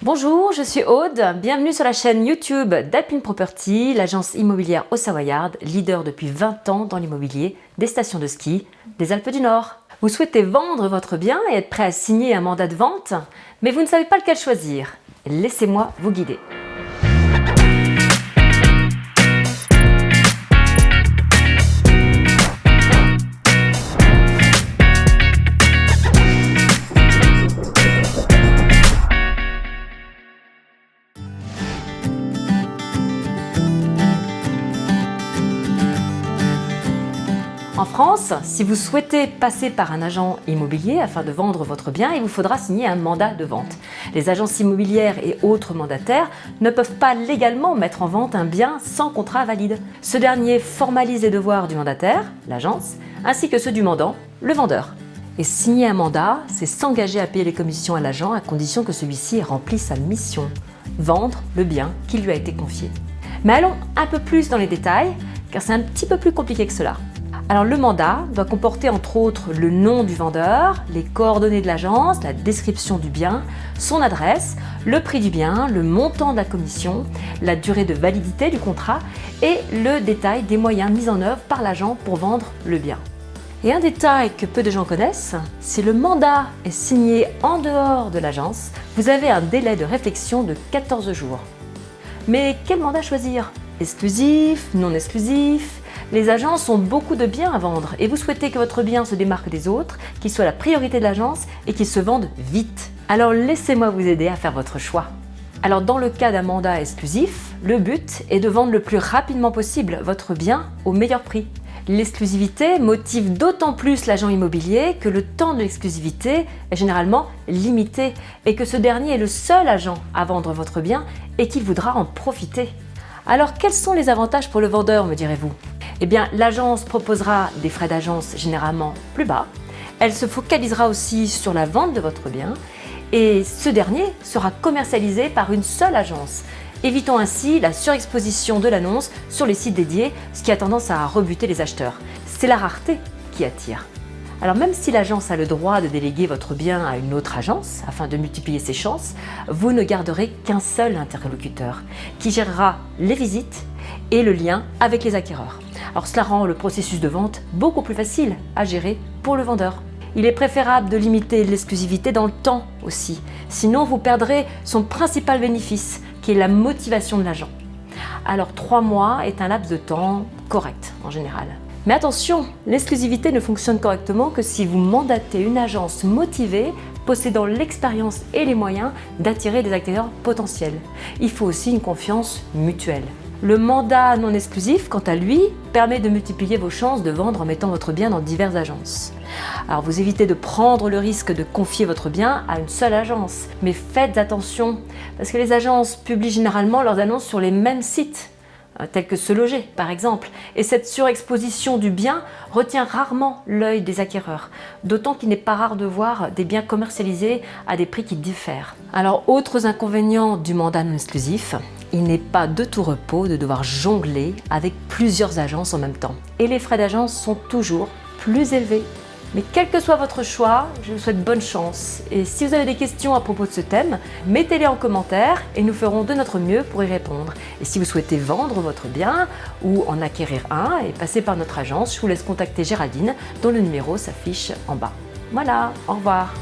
Bonjour, je suis Aude, bienvenue sur la chaîne YouTube d'Alpine Property, l'agence immobilière au Savoyard, leader depuis 20 ans dans l'immobilier des stations de ski des Alpes du Nord. Vous souhaitez vendre votre bien et être prêt à signer un mandat de vente, mais vous ne savez pas lequel choisir. Laissez-moi vous guider. En France, si vous souhaitez passer par un agent immobilier afin de vendre votre bien, il vous faudra signer un mandat de vente. Les agences immobilières et autres mandataires ne peuvent pas légalement mettre en vente un bien sans contrat valide. Ce dernier formalise les devoirs du mandataire, l'agence, ainsi que ceux du mandant, le vendeur. Et signer un mandat, c'est s'engager à payer les commissions à l'agent à condition que celui-ci ait rempli sa mission, vendre le bien qui lui a été confié. Mais allons un peu plus dans les détails, car c'est un petit peu plus compliqué que cela. Alors le mandat doit comporter entre autres le nom du vendeur, les coordonnées de l'agence, la description du bien, son adresse, le prix du bien, le montant de la commission, la durée de validité du contrat et le détail des moyens mis en œuvre par l'agent pour vendre le bien. Et un détail que peu de gens connaissent, si le mandat est signé en dehors de l'agence, vous avez un délai de réflexion de 14 jours. Mais quel mandat choisir? Exclusif, non exclusif? Les agences ont beaucoup de biens à vendre et vous souhaitez que votre bien se démarque des autres, qu'il soit la priorité de l'agence et qu'il se vende vite. Alors laissez-moi vous aider à faire votre choix. Alors dans le cas d'un mandat exclusif, le but est de vendre le plus rapidement possible votre bien au meilleur prix. L'exclusivité motive d'autant plus l'agent immobilier que le temps de l'exclusivité est généralement limité et que ce dernier est le seul agent à vendre votre bien et qu'il voudra en profiter. Alors quels sont les avantages pour le vendeur, me direz-vous? Eh bien, l'agence proposera des frais d'agence généralement plus bas. Elle se focalisera aussi sur la vente de votre bien et ce dernier sera commercialisé par une seule agence, évitant ainsi la surexposition de l'annonce sur les sites dédiés, ce qui a tendance à rebuter les acheteurs. C'est la rareté qui attire. Alors même si l'agence a le droit de déléguer votre bien à une autre agence afin de multiplier ses chances, vous ne garderez qu'un seul interlocuteur qui gérera les visites et le lien avec les acquéreurs. Alors cela rend le processus de vente beaucoup plus facile à gérer pour le vendeur. Il est préférable de limiter l'exclusivité dans le temps aussi, sinon vous perdrez son principal bénéfice qui est la motivation de l'agent. Alors 3 mois est un laps de temps correct en général. Mais attention, l'exclusivité ne fonctionne correctement que si vous mandatez une agence motivée, possédant l'expérience et les moyens d'attirer des acquéreurs potentiels. Il faut aussi une confiance mutuelle. Le mandat non exclusif, quant à lui, permet de multiplier vos chances de vendre en mettant votre bien dans diverses agences. Alors vous évitez de prendre le risque de confier votre bien à une seule agence. Mais faites attention, parce que les agences publient généralement leurs annonces sur les mêmes sites, tels que Se Loger par exemple, et cette surexposition du bien retient rarement l'œil des acquéreurs, d'autant qu'il n'est pas rare de voir des biens commercialisés à des prix qui diffèrent. Alors autres inconvénients du mandat non exclusif, il n'est pas de tout repos de devoir jongler avec plusieurs agences en même temps, et les frais d'agence sont toujours plus élevés. Mais quel que soit votre choix, je vous souhaite bonne chance. Et si vous avez des questions à propos de ce thème, mettez-les en commentaire et nous ferons de notre mieux pour y répondre. Et si vous souhaitez vendre votre bien ou en acquérir un et passer par notre agence, je vous laisse contacter Géraldine dont le numéro s'affiche en bas. Voilà, au revoir.